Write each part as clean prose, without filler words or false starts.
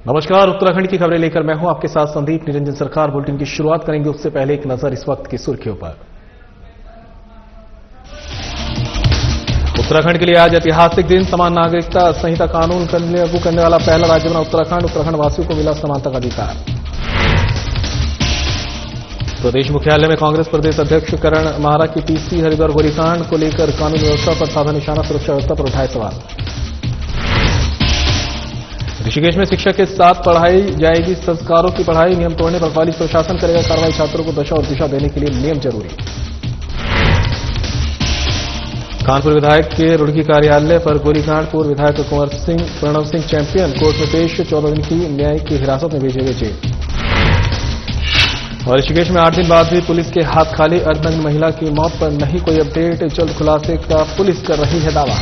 नमस्कार, उत्तराखंड की खबरें लेकर मैं हूं आपके साथ संदीप निरंजन सरकार। बुलेटिन की शुरुआत करेंगे उससे पहले एक नजर इस वक्त की सुर्खियों पर। उत्तराखंड के लिए आज ऐतिहासिक दिन। समान नागरिकता संहिता कानून लागू करने वाला पहला राज्य बना उत्तराखंड वासियों को मिला समानता का अधिकार। प्रदेश मुख्यालय में कांग्रेस प्रदेश अध्यक्ष करण माहरा की तीसरी हरिद्वार गोलीकांड को लेकर कानून व्यवस्था पर साधा निशाना, सुरक्षा व्यवस्था पर उठाए सवाल। ऋषिकेश में शिक्षक के साथ पढ़ाई जाएगी संस्कारों की पढ़ाई, नियम तोड़ने पर कॉलेज प्रशासन करेगा कार्रवाई, छात्रों को दशा और दिशा देने के लिए नियम जरूरी। कानपुर विधायक के रुड़की कार्यालय पर गोलीकांड, पूर्व विधायक कुंवर सिंह प्रणव सिंह चैंपियन कोर्ट में पेश, 14 दिन की न्यायिक की हिरासत में भेजे गए जेल। और ऋषिकेश में 8 दिन बाद भी पुलिस के हाथ खाली, अर्धनग्न महिला की मौत पर नहीं कोई अपडेट, जल्द खुलासे का पुलिस कर रही है दावा।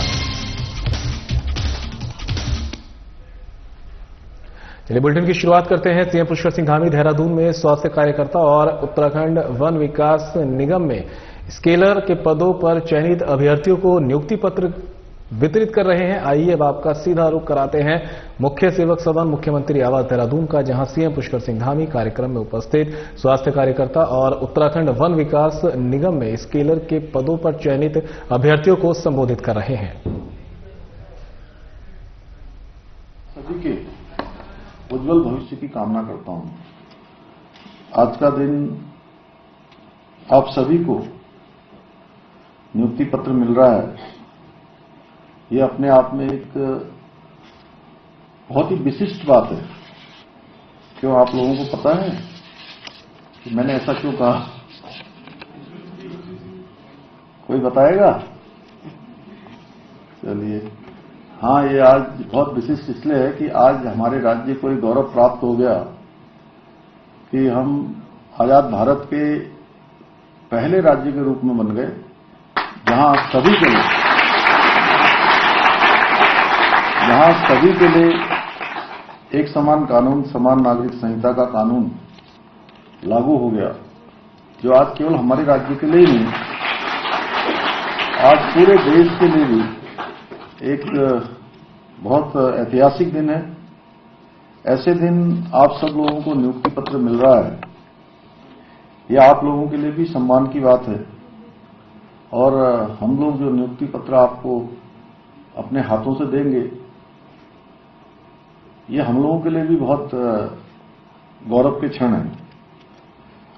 चलिए बुलेटिन की शुरुआत करते हैं। सीएम पुष्कर सिंह धामी देहरादून में स्वास्थ्य कार्यकर्ता और उत्तराखंड वन विकास निगम में स्केलर के पदों पर चयनित अभ्यर्थियों को नियुक्ति पत्र वितरित कर रहे हैं। आइए अब आपका सीधा रुख कराते हैं मुख्य सेवक सदन मुख्यमंत्री आवास देहरादून का, जहां सीएम पुष्कर सिंह धामी कार्यक्रम में उपस्थित स्वास्थ्य कार्यकर्ता और उत्तराखंड वन विकास निगम में स्केलर के पदों पर चयनित अभ्यर्थियों को संबोधित कर रहे हैं। सभी के उज्जवल भविष्य की कामना करता हूं। आज का दिन आप सभी को नियुक्ति पत्र मिल रहा है, ये अपने आप में एक बहुत ही विशिष्ट बात है। क्यों आप लोगों को पता है कि मैंने ऐसा क्यों कहा? कोई बताएगा? चलिए, हाँ, ये आज बहुत विशिष्ट इसलिए है कि आज हमारे राज्य को एक गौरव प्राप्त हो गया कि हम आजाद भारत के पहले राज्य के रूप में बन गए जहां सभी के लिए एक समान कानून, समान नागरिक संहिता का कानून लागू हो गया, जो आज केवल हमारे राज्य के लिए ही नहीं, आज पूरे देश के लिए भी एक बहुत ऐतिहासिक दिन है। ऐसे दिन आप सब लोगों को नियुक्ति पत्र मिल रहा है, यह आप लोगों के लिए भी सम्मान की बात है। और हम लोग जो नियुक्ति पत्र आपको अपने हाथों से देंगे, ये हम लोगों के लिए भी बहुत गौरव के क्षण है।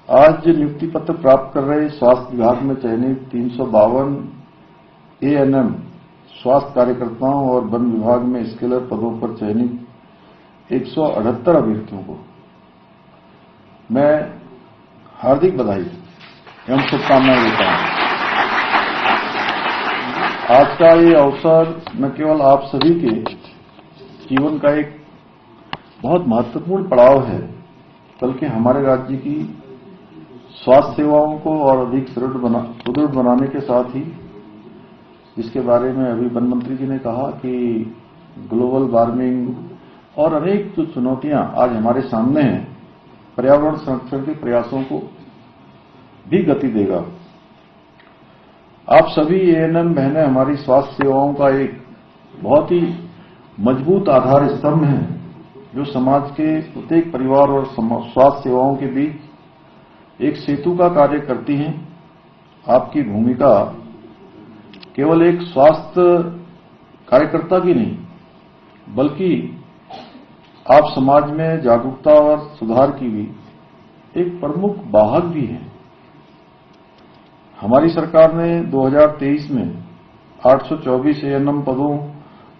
आज नियुक्ति पत्र प्राप्त कर रहे स्वास्थ्य विभाग में चयनित 352 ANM स्वास्थ्य कार्यकर्ताओं और वन विभाग में स्केलर पदों पर चयनित 178 अभ्यर्थियों को मैं हार्दिक बधाई एवं शुभकामनाएं देता हूं। आज का ये अवसर न केवल आप सभी के जीवन का एक बहुत महत्वपूर्ण पड़ाव है, बल्कि हमारे राज्य की स्वास्थ्य सेवाओं को और अधिक सुदृढ़ बनाने के साथ ही, जिसके बारे में अभी वन मंत्री जी ने कहा कि ग्लोबल वार्मिंग और अनेक जो चुनौतियां आज हमारे सामने हैं, पर्यावरण संरक्षण के प्रयासों को भी गति देगा। आप सभी ANM बहनें हमारी स्वास्थ्य सेवाओं का एक बहुत ही मजबूत आधार स्तंभ है, जो समाज के प्रत्येक परिवार और स्वास्थ्य सेवाओं के बीच एक सेतु का कार्य करती हैं। आपकी भूमिका केवल एक स्वास्थ्य कार्यकर्ता की नहीं, बल्कि आप समाज में जागरूकता और सुधार की भी एक प्रमुख वाहक भी हैं। हमारी सरकार ने 2023 में 824 ANM पदों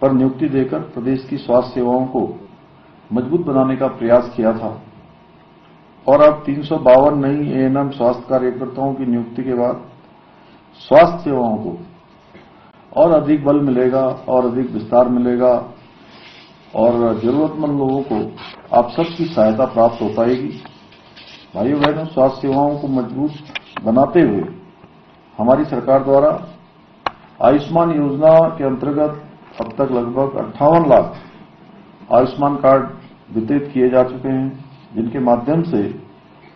पर नियुक्ति देकर प्रदेश की स्वास्थ्य सेवाओं को मजबूत बनाने का प्रयास किया था, और अब 352 नई ANM स्वास्थ्य कार्यकर्ताओं की नियुक्ति के बाद स्वास्थ्य सेवाओं को और अधिक बल मिलेगा और अधिक विस्तार मिलेगा, और जरूरतमंद लोगों को आप सबकी सहायता प्राप्त हो पाएगी। भाइयों बहनों, स्वास्थ्य सेवाओं को मजबूत बनाते हुए हमारी सरकार द्वारा आयुष्मान योजना के अंतर्गत अब तक लगभग 58 लाख आयुष्मान कार्ड वितरित किए जा चुके हैं, जिनके माध्यम से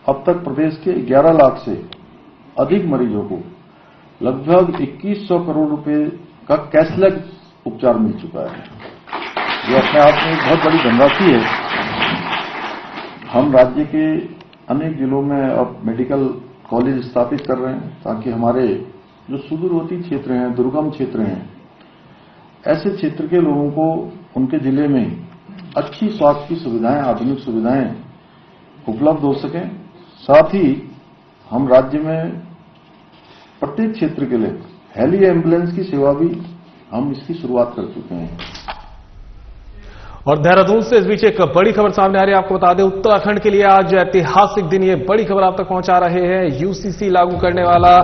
अब तक प्रदेश के 11 लाख से अधिक मरीजों को लगभग 2100 करोड़ रुपए का कैशलेस उपचार मिल चुका है। ये अपने आप में एक बहुत बड़ी धनराशि है हम राज्य के अनेक जिलों में अब मेडिकल कॉलेज स्थापित कर रहे हैं ताकि हमारे जो सुदूरवर्ती क्षेत्र हैं, दुर्गम क्षेत्र हैं, ऐसे क्षेत्र के लोगों को उनके जिले में अच्छी स्वास्थ्य की सुविधाएं, आधुनिक सुविधाएं उपलब्ध हो सकें। साथ ही हम राज्य में प्रत्येक क्षेत्र के लिए हेली एम्बुलेंस की सेवा भी हम इसकी शुरुआत कर चुके हैं। और देहरादून से इस बीच एक बड़ी खबर सामने आ रही है। आपको बता दें, उत्तराखंड के लिए आज ऐतिहासिक दिन। ये बड़ी खबर आप तक पहुंचा रहे हैं। यूसीसी लागू करने वाला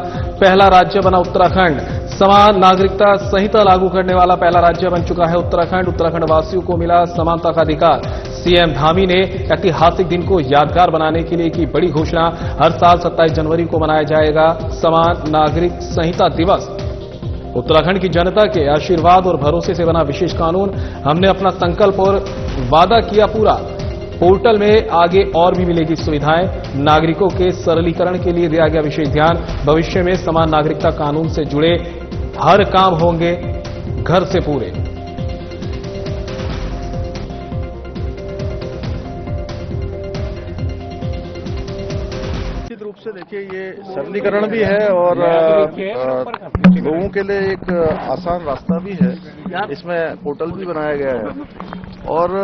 पहला राज्य बना उत्तराखंड। समान नागरिकता संहिता लागू करने वाला पहला राज्य बन चुका है उत्तराखंड। उत्तराखंड वासियों को मिला समानता का अधिकार। सीएम धामी ने ऐतिहासिक दिन को यादगार बनाने के लिए की बड़ी घोषणा। हर साल 27 जनवरी को मनाया जाएगा समान नागरिक संहिता दिवस। उत्तराखंड की जनता के आशीर्वाद और भरोसे से बना विशेष कानून। हमने अपना संकल्प और वादा किया पूरा। पोर्टल में आगे और भी मिलेगी सुविधाएं। नागरिकों के सरलीकरण के लिए दिया गया विशेष ध्यान। भविष्य में समान नागरिकता कानून से जुड़े हर काम होंगे घर से पूरे। निश्चित रूप से देखिए, ये सरलीकरण भी है और लोगों के लिए एक आसान रास्ता भी है। इसमें पोर्टल भी बनाया गया है और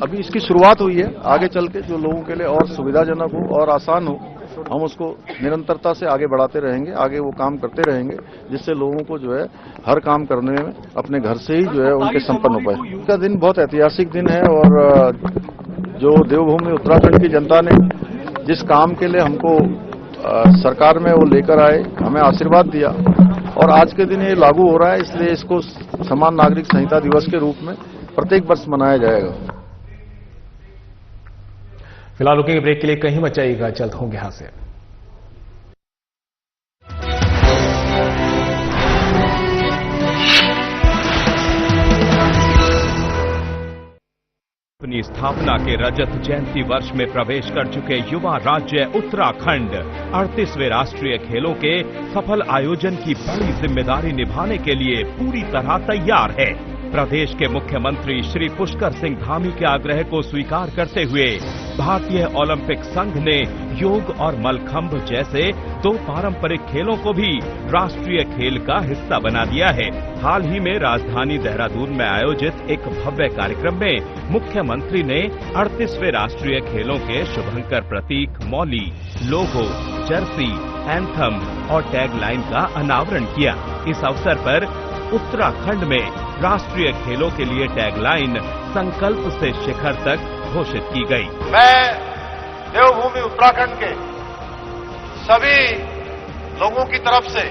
अभी इसकी शुरुआत हुई है। आगे चल के जो लोगों के लिए और सुविधाजनक हो और आसान हो, हम उसको निरंतरता से आगे बढ़ाते रहेंगे, आगे वो काम करते रहेंगे, जिससे लोगों को जो है हर काम करने में अपने घर से ही जो है उनके संपन्न हो पाए। इसका दिन बहुत ऐतिहासिक दिन है और जो देवभूमि उत्तराखंड की जनता ने जिस काम के लिए हमको सरकार में वो लेकर आए, हमें आशीर्वाद दिया और आज के दिन ये लागू हो रहा है, इसलिए इसको समान नागरिक संहिता दिवस के रूप में प्रत्येक वर्ष मनाया जाएगा। फिलहाल रुकेंगे ब्रेक के लिए, कहीं मत जाइएगा, जल्द होंगे हाथ से। अपनी स्थापना के रजत जयंती वर्ष में प्रवेश कर चुके युवा राज्य उत्तराखंड 38वें राष्ट्रीय खेलों के सफल आयोजन की बड़ी जिम्मेदारी निभाने के लिए पूरी तरह तैयार है। प्रदेश के मुख्यमंत्री श्री पुष्कर सिंह धामी के आग्रह को स्वीकार करते हुए भारतीय ओलंपिक संघ ने योग और मलखंभ जैसे 2 पारंपरिक खेलों को भी राष्ट्रीय खेल का हिस्सा बना दिया है। हाल ही में राजधानी देहरादून में आयोजित एक भव्य कार्यक्रम में मुख्यमंत्री ने 38वें राष्ट्रीय खेलों के शुभंकर प्रतीक, मौली, लोगो, जर्सी, एंथम और टैगलाइन का अनावरण किया। इस अवसर पर उत्तराखंड में राष्ट्रीय खेलों के लिए टैगलाइन संकल्प से शिखर तक घोषित की गई। मैं देवभूमि उत्तराखंड के सभी लोगों की तरफ से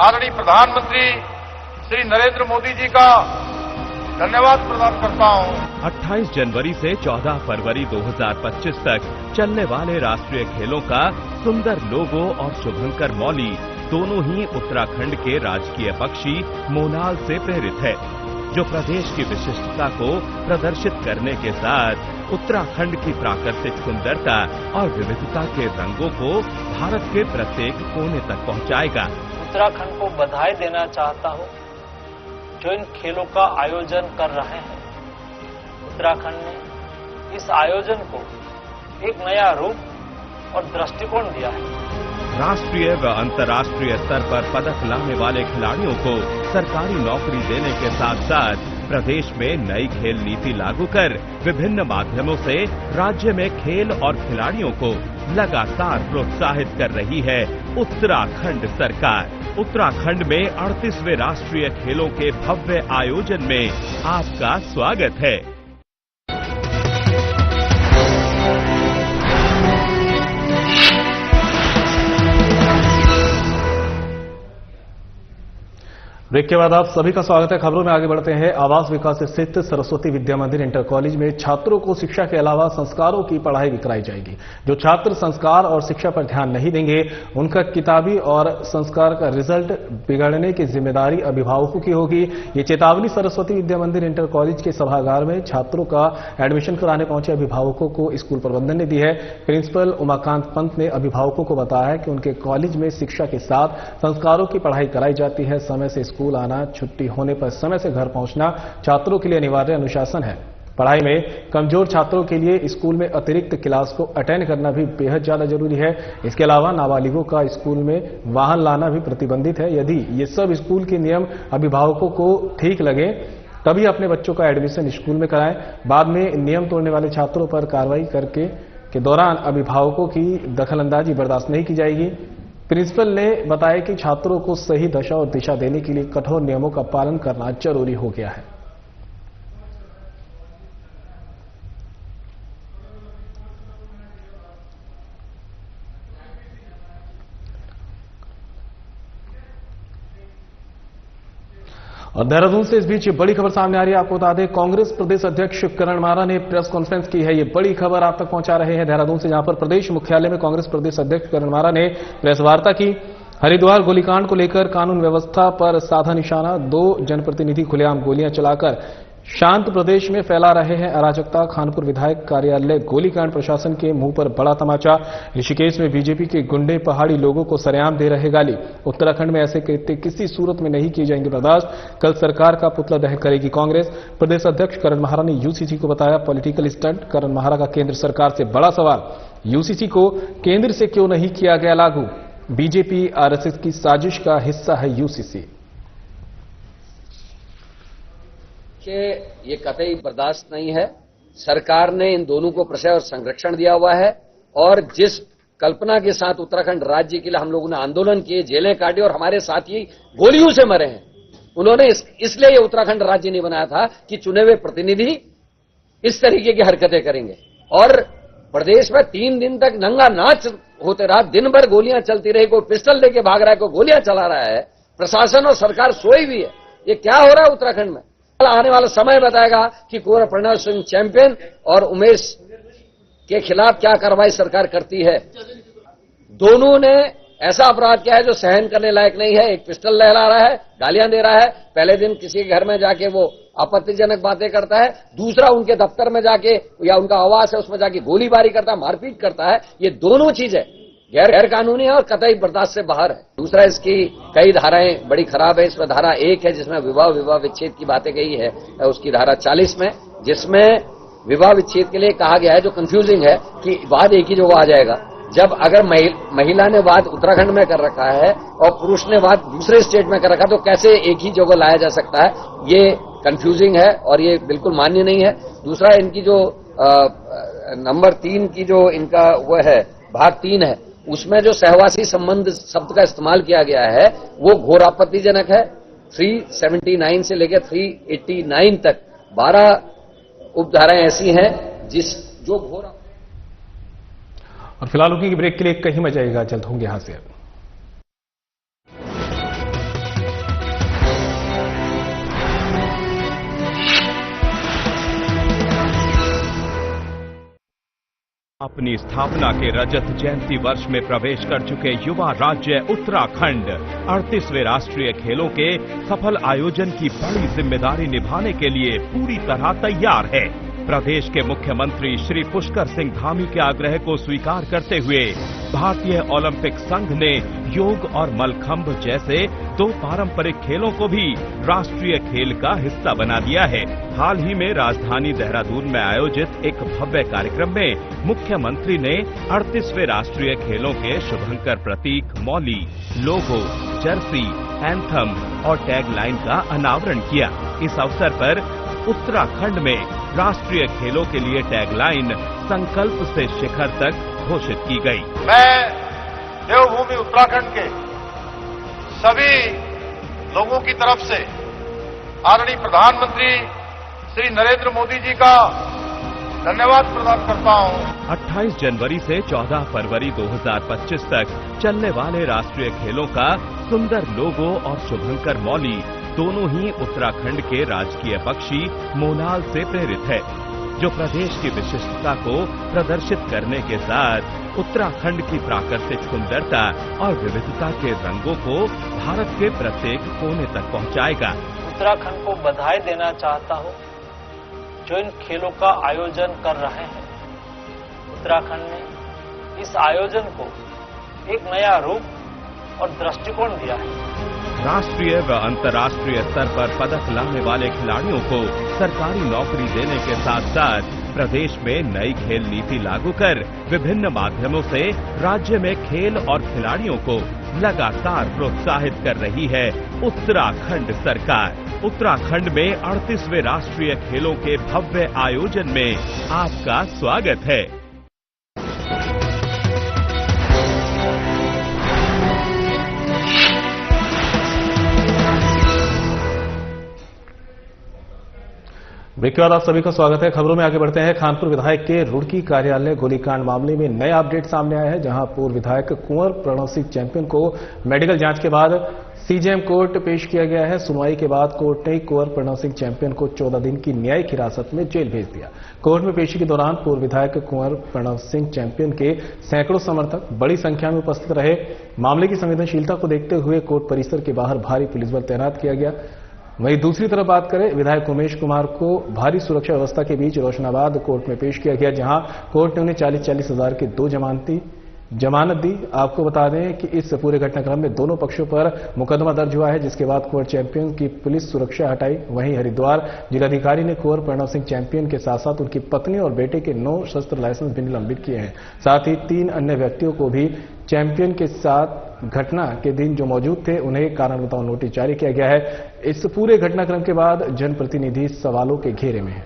आदरणीय प्रधानमंत्री श्री नरेंद्र मोदी जी का धन्यवाद प्रदान करता हूं। 28 जनवरी से 14 फरवरी 2025 तक चलने वाले राष्ट्रीय खेलों का सुंदर लोगो और शुभंकर मौली दोनों ही उत्तराखंड के राजकीय पक्षी मोनाल से प्रेरित है, जो प्रदेश की विशिष्टता को प्रदर्शित करने के साथ उत्तराखंड की प्राकृतिक सुंदरता और विविधता के रंगों को भारत के प्रत्येक कोने तक पहुंचाएगा। उत्तराखंड को बधाई देना चाहता हूं जो इन खेलों का आयोजन कर रहे हैं। उत्तराखंड ने इस आयोजन को एक नया रूप और दृष्टिकोण दिया है। राष्ट्रीय व अंतर्राष्ट्रीय स्तर पर पदक लाने वाले खिलाड़ियों को सरकारी नौकरी देने के साथ साथ प्रदेश में नई खेल नीति लागू कर विभिन्न माध्यमों से राज्य में खेल और खिलाड़ियों को लगातार प्रोत्साहित कर रही है उत्तराखंड सरकार। उत्तराखंड में 38वें राष्ट्रीय खेलों के भव्य आयोजन में आपका स्वागत है। ब्रेक के बाद आप सभी का स्वागत है। खबरों में आगे बढ़ते हैं। आवास विकास स्थित सरस्वती विद्या मंदिर इंटर कॉलेज में छात्रों को शिक्षा के अलावा संस्कारों की पढ़ाई भी कराई जाएगी। जो छात्र संस्कार और शिक्षा पर ध्यान नहीं देंगे, उनका किताबी और संस्कार का रिजल्ट बिगड़ने की जिम्मेदारी अभिभावकों की होगी। ये चेतावनी सरस्वती विद्या मंदिर इंटर कॉलेज के सभागार में छात्रों का एडमिशन कराने पहुंचे अभिभावकों को स्कूल प्रबंधन ने दी है। प्रिंसिपल उमाकांत पंत ने अभिभावकों को बताया है कि उनके कॉलेज में शिक्षा के साथ संस्कारों की पढ़ाई कराई जाती है। समय से स्कूल आना, छुट्टी होने पर समय से घर पहुंचना छात्रों के लिए अनिवार्य अनुशासन है। पढ़ाई में कमजोर छात्रों के लिए स्कूल में अतिरिक्त क्लास को अटेंड करना भी बेहद ज्यादा जरूरी है। इसके अलावा नाबालिगों का स्कूल में वाहन लाना भी प्रतिबंधित है। यदि ये सब स्कूल के नियम अभिभावकों को ठीक लगे तभी अपने बच्चों का एडमिशन स्कूल में कराएं। बाद में नियम तोड़ने वाले छात्रों पर कार्रवाई करके के दौरान अभिभावकों की दखलंदाजी बर्दाश्त नहीं की जाएगी। प्रिंसिपल ने बताया कि छात्रों को सही दशा और दिशा देने के लिए कठोर नियमों का पालन करना जरूरी हो गया है। और देहरादून से इस बीच बड़ी खबर सामने आ रही है। आपको बता दें, कांग्रेस प्रदेश अध्यक्ष करण मारा ने प्रेस कॉन्फ्रेंस की है। ये बड़ी खबर आप तक पहुंचा रहे हैं देहरादून से, जहां पर प्रदेश मुख्यालय में कांग्रेस प्रदेश अध्यक्ष करण मारा ने प्रेस वार्ता की। हरिद्वार गोलीकांड को लेकर कानून व्यवस्था पर साधा निशाना। 2 जनप्रतिनिधि खुलेआम गोलियां चलाकर शांत प्रदेश में फैला रहे हैं अराजकता। खानपुर विधायक कार्यालय गोलीकांड, प्रशासन के मुंह पर बड़ा तमाचा। ऋषिकेश में बीजेपी के गुंडे पहाड़ी लोगों को सरेआम दे रहे गाली। उत्तराखंड में ऐसे कृत्य किसी सूरत में नहीं किए जाएंगे बर्दाश्त। कल सरकार का पुतला दहन करेगी कांग्रेस। प्रदेश अध्यक्ष करण मारा ने यूसीसी को बताया पॉलिटिकल स्टंट। करण मारा का केंद्र सरकार से बड़ा सवाल, यूसीसी को केंद्र से क्यों नहीं किया गया लागू? बीजेपी आरएसएस की साजिश का हिस्सा है यूसीसी। कि ये कतई बर्दाश्त नहीं है। सरकार ने इन दोनों को प्रशय और संरक्षण दिया हुआ है और जिस कल्पना के साथ उत्तराखंड राज्य के लिए हम लोगों ने आंदोलन किए, जेलें काटी और हमारे साथी गोलियों से मरे हैं, उन्होंने इसलिए ये उत्तराखंड राज्य नहीं बनाया था कि चुने हुए प्रतिनिधि इस तरीके की हरकतें करेंगे। और प्रदेश में 3 दिन तक नंगा नाच होते रहा, दिन भर गोलियां चलती रही, कोई पिस्टल लेके भाग रहा है, कोई गोलियां चला रहा है। प्रशासन और सरकार सोई हुई है। ये क्या हो रहा है उत्तराखंड में? आने वाला समय बताएगा कि कुंवर प्रणव सिंह चैंपियन और उमेश के खिलाफ क्या कार्रवाई सरकार करती है। दोनों ने ऐसा अपराध किया है जो सहन करने लायक नहीं है। एक पिस्टल लहरा रहा है, गालियां दे रहा है, पहले दिन किसी के घर में जाके वो आपत्तिजनक बातें करता है, दूसरा उनके दफ्तर में जाके या उनका आवास है उसमें जाके गोलीबारी करता है, मारपीट करता है। ये दोनों चीजें गैर कानूनी है और कतई बर्दाश्त से बाहर है। दूसरा, इसकी कई धाराएं बड़ी खराब है। इसमें धारा 1 है जिसमें विवाह विच्छेद की बातें कही है, उसकी धारा 40 में, जिसमें विवाह विच्छेद के लिए कहा गया है, जो कंफ्यूजिंग है कि वाद एक ही जगह आ जाएगा। जब अगर महिला ने वाद उत्तराखंड में कर रखा है और पुरुष ने वाद दूसरे स्टेट में कर रखा है तो कैसे एक ही जगह लाया जा सकता है? ये कंफ्यूजिंग है और ये बिल्कुल मान्य नहीं है। दूसरा, इनकी जो नंबर 3 की जो इनका वो है, भाग 3 है, उसमें जो सहवासी संबंध शब्द का इस्तेमाल किया गया है वो घोर आपत्तिजनक है। 379 से लेकर 389 तक 12 उपधाराएं ऐसी हैं जो घोर। और फिलहाल रुकेंगे ब्रेक के लिए, कहीं मत जाइएगा, जल्द होंगे यहां से। अपनी स्थापना के रजत जयंती वर्ष में प्रवेश कर चुके युवा राज्य उत्तराखंड 38वें राष्ट्रीय खेलों के सफल आयोजन की बड़ी जिम्मेदारी निभाने के लिए पूरी तरह तैयार है। प्रदेश के मुख्यमंत्री श्री पुष्कर सिंह धामी के आग्रह को स्वीकार करते हुए भारतीय ओलंपिक संघ ने योग और मलखंभ जैसे 2 पारंपरिक खेलों को भी राष्ट्रीय खेल का हिस्सा बना दिया है। हाल ही में राजधानी देहरादून में आयोजित एक भव्य कार्यक्रम में मुख्यमंत्री ने 38वें राष्ट्रीय खेलों के शुभंकर प्रतीक, मौली, लोगो, जर्सी, एंथम और टैगलाइन का अनावरण किया। इस अवसर पर उत्तराखंड में राष्ट्रीय खेलों के लिए टैगलाइन संकल्प से शिखर तक घोषित की गई। मैं देवभूमि उत्तराखंड के सभी लोगों की तरफ से आदरणीय प्रधानमंत्री श्री नरेंद्र मोदी जी का धन्यवाद प्रदान करता हूं। 28 जनवरी से 14 फरवरी 2025 तक चलने वाले राष्ट्रीय खेलों का सुंदर लोगो और शुभंकर मौली दोनों ही उत्तराखंड के राजकीय पक्षी मोनाल से प्रेरित है, जो प्रदेश की विशिष्टता को प्रदर्शित करने के साथ उत्तराखंड की प्राकृतिक सुंदरता और विविधता के रंगों को भारत के प्रत्येक कोने तक पहुंचाएगा। उत्तराखंड को बधाई देना चाहता हूं जो इन खेलों का आयोजन कर रहे हैं। उत्तराखंड ने इस आयोजन को एक नया रूप और दृष्टिकोण दिया है। राष्ट्रीय व अंतर्राष्ट्रीय स्तर पर पदक लाने वाले खिलाड़ियों को सरकारी नौकरी देने के साथ साथ प्रदेश में नई खेल नीति लागू कर विभिन्न माध्यमों से राज्य में खेल और खिलाड़ियों को लगातार प्रोत्साहित कर रही है उत्तराखंड सरकार। उत्तराखंड में 38वें राष्ट्रीय खेलों के भव्य आयोजन में आपका स्वागत है। ब्रेक के बाद आप सभी का स्वागत है। खबरों में आगे बढ़ते हैं। कानपुर विधायक के रुड़की कार्यालय गोलीकांड मामले में नया अपडेट सामने आया है, जहां पूर्व विधायक कुंवर प्रणव सिंह चैंपियन को मेडिकल जांच के बाद सीजेएम कोर्ट पेश किया गया है। सुनवाई के बाद कोर्ट ने कुंवर प्रणव सिंह चैंपियन को 14 दिन की न्यायिक हिरासत में जेल भेज दिया। कोर्ट में पेशी के दौरान पूर्व विधायक कुंवर प्रणव सिंह चैंपियन के सैकड़ों समर्थक बड़ी संख्या में उपस्थित रहे। मामले की संवेदनशीलता को देखते हुए कोर्ट परिसर के बाहर भारी पुलिस बल तैनात किया गया। वहीं दूसरी तरफ बात करें, विधायक उमेश कुमार को भारी सुरक्षा व्यवस्था के बीच रोशनाबाद कोर्ट में पेश किया गया, जहां कोर्ट ने उन्हें 40-40 हजार की 2 जमानत दी। आपको बता दें कि इस पूरे घटनाक्रम में दोनों पक्षों पर मुकदमा दर्ज हुआ है, जिसके बाद कुंवर चैंपियन की पुलिस सुरक्षा हटाई। वहीं हरिद्वार जिलाधिकारी ने कुंवर प्रणव सिंह चैंपियन के साथ साथ उनकी पत्नी और बेटे के 9 शस्त्र लाइसेंस भी निलंबित किए हैं। साथ ही 3 अन्य व्यक्तियों को भी चैंपियन के साथ घटना के दिन जो मौजूद थे उन्हें कारण बताओ नोटिस जारी किया गया है। इस पूरे घटनाक्रम के बाद जनप्रतिनिधि सवालों के घेरे में है।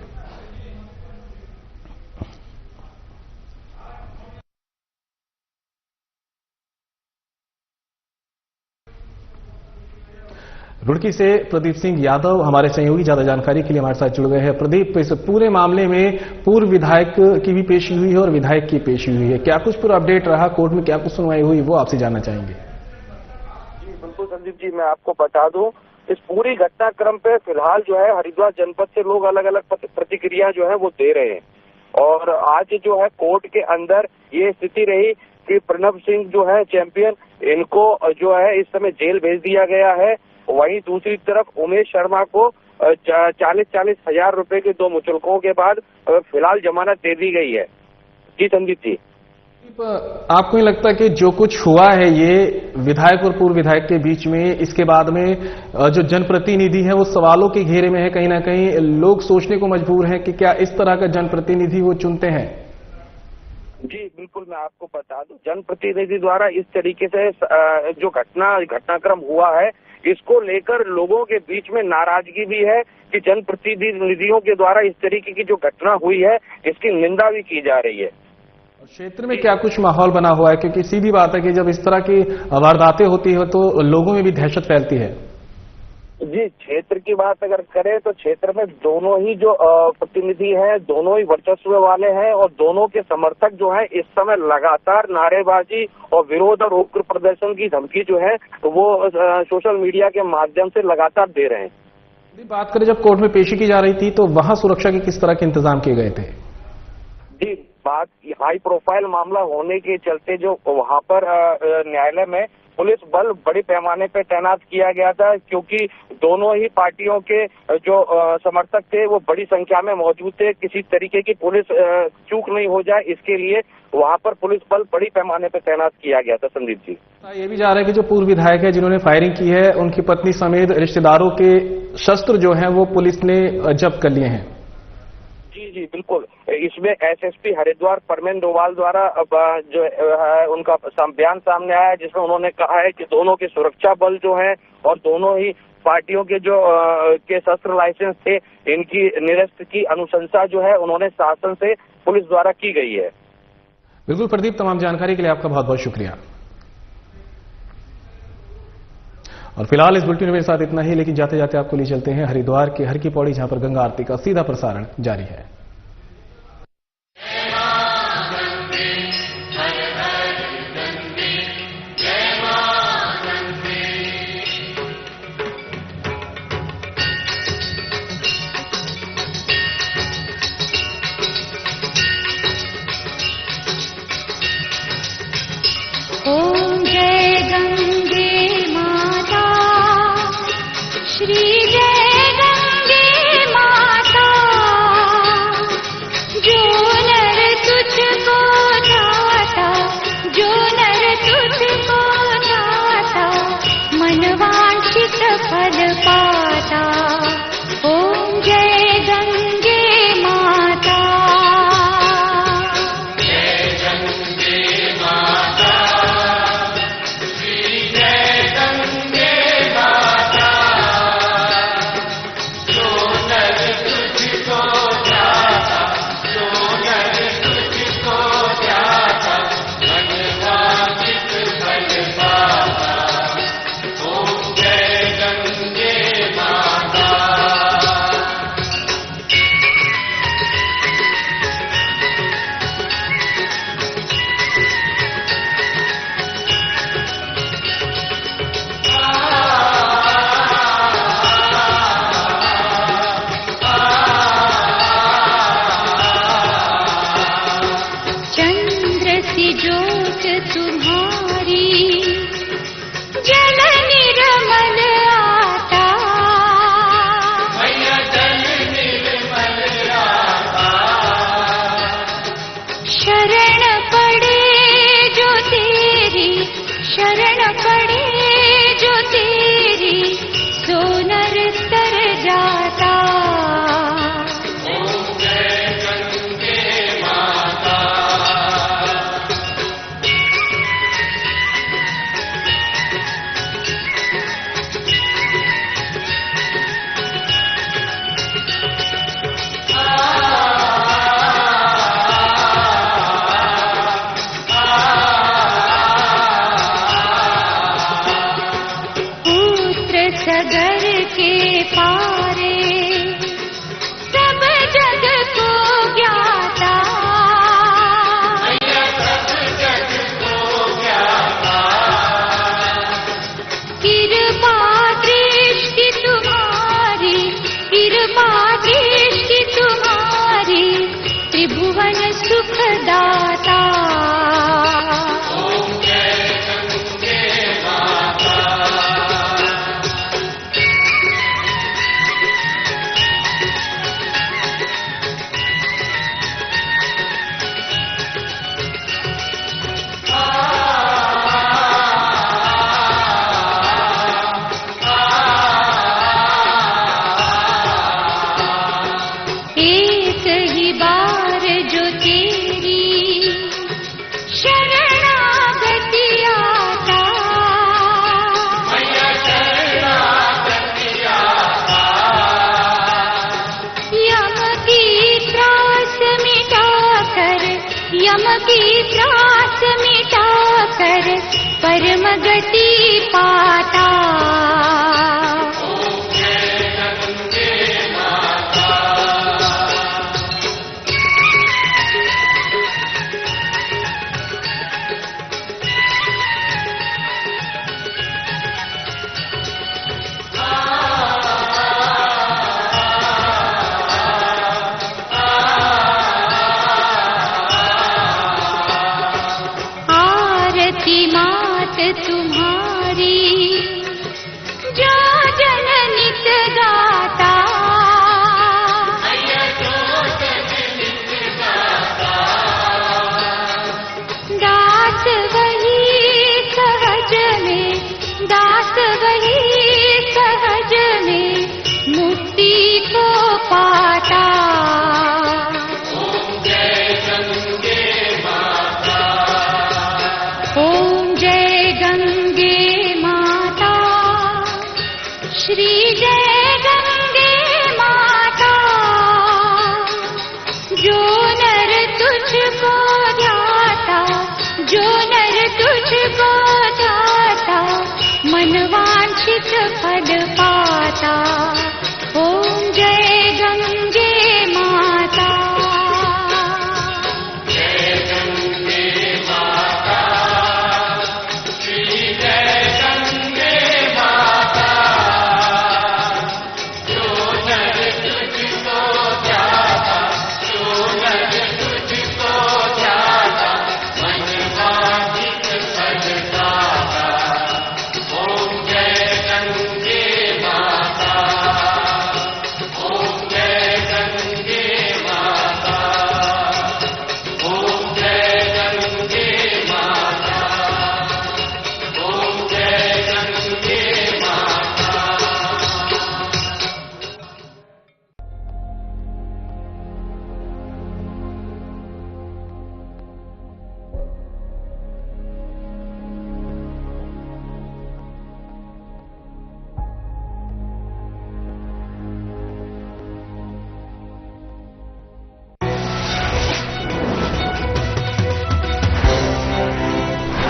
रुड़की से प्रदीप सिंह यादव हमारे सहयोगी ज्यादा जानकारी के लिए हमारे साथ जुड़ गए हैं। प्रदीप, इस पूरे मामले में पूर्व विधायक की भी पेशी हुई है और विधायक की पेशी हुई है, क्या कुछ पूरा अपडेट रहा, कोर्ट में क्या कुछ सुनवाई हुई, वो आपसे जानना चाहेंगे। जी बिल्कुल संदीप जी, मैं आपको बता दूं, इस पूरी घटनाक्रम पे फिलहाल जो है हरिद्वार जनपद से लोग अलग अलग प्रतिक्रिया जो है वो दे रहे हैं। और आज जो है कोर्ट के अंदर ये स्थिति रही कि प्रणव सिंह जो है चैंपियन, इनको जो है इस समय जेल भेज दिया गया है। वहीं दूसरी तरफ उमेश शर्मा को 40-40 हजार रुपए के 2 मुचलकों के बाद फिलहाल जमानत दे दी गई है। जी संदीप जी, आपको नहीं लगता कि जो कुछ हुआ है ये विधायक और पूर्व विधायक के बीच में, इसके बाद में जो जनप्रतिनिधि है वो सवालों के घेरे में है, कहीं ना कहीं लोग सोचने को मजबूर हैं कि क्या इस तरह का जनप्रतिनिधि वो चुनते हैं? जी बिल्कुल, मैं आपको बता दूं, जनप्रतिनिधि द्वारा इस तरीके से जो घटनाक्रम हुआ है, इसको लेकर लोगों के बीच में नाराजगी भी है कि जनप्रतिनिधियों के द्वारा इस तरीके की जो घटना हुई है इसकी निंदा भी की जा रही है। क्षेत्र में क्या कुछ माहौल बना हुआ है, क्योंकि सीधी बात है कि जब इस तरह की वारदातें होती है तो लोगों में भी दहशत फैलती है। जी, क्षेत्र की बात अगर करें तो क्षेत्र में दोनों ही जो प्रतिनिधि हैं, दोनों ही वर्चस्व वाले हैं और दोनों के समर्थक जो हैं इस समय लगातार नारेबाजी और विरोध और उग्र प्रदर्शन की धमकी जो है वो सोशल मीडिया के माध्यम से लगातार दे रहे हैं। बात करें, जब कोर्ट में पेशी की जा रही थी तो वहां सुरक्षा के किस तरह के इंतजाम किए गए थे? जी, बात हाई प्रोफाइल मामला होने के चलते जो वहां पर न्यायालय में पुलिस बल बड़े पैमाने पर तैनात किया गया था, क्योंकि दोनों ही पार्टियों के जो समर्थक थे वो बड़ी संख्या में मौजूद थे। किसी तरीके की पुलिस चूक नहीं हो जाए, इसके लिए वहां पर पुलिस बल बड़ी पैमाने पर तैनात किया गया था। संदीप जी, ये भी जा रहा है कि जो पूर्व विधायक है जिन्होंने फायरिंग की है, उनकी पत्नी समेत रिश्तेदारों के शस्त्र जो हैं वो पुलिस ने जब्त कर लिए हैं। जी बिल्कुल, इसमें एसएसपी हरिद्वार परमेन डोवाल द्वारा जो है उनका बयान सामने आया है, जिसमें उन्होंने कहा है कि दोनों के सुरक्षा बल जो हैं और दोनों ही पार्टियों के जो के शस्त्र लाइसेंस थे, इनकी निरस्त की अनुशंसा जो है उन्होंने शासन से पुलिस द्वारा की गई है। बिल्कुल प्रदीप, तमाम जानकारी के लिए आपका बहुत बहुत शुक्रिया। और फिलहाल इस बुलेटिन में मेरे साथ इतना ही, लेकिन जाते जाते आपको ले चलते हैं हरिद्वार के हर की पौड़ी, जहां पर गंगा आरती का सीधा प्रसारण जारी है। ओम जय गंगे माता, श्री जय गंगे माता, शरण पड़े जो तेरी सो नर तर जाता। ओम जय गंगे माता। सगर के पारे सब जग को ज्ञाता। सब जग को ज्ञाता। कृपा दृष्टि तुम्हारी, कृपा दृष्टि तुम्हारी, त्रिभुवन सुखदाता। ओम जय गंगे माता। एक ही बार जो तेरी शरणागति आता। मैया शरणागति आता। यम की त्रास मिटाकर, यम की त्रास मिटाकर परम गति पाता। ओम जय गंगे माता। आरती मात तुम्हारी जो जन नित गाता। मैया जो जग नित गाता। दास वही सहज में, दास वही सहज में मुक्ति को पाता। ओम जय गंगे माता। ओम जय गंगे माता। श्री जय गंगे माता। जो नर तुझको ध्याता, जो नर तुझको ध्याता, मन वांछित फल पाता। ओम जय गंगे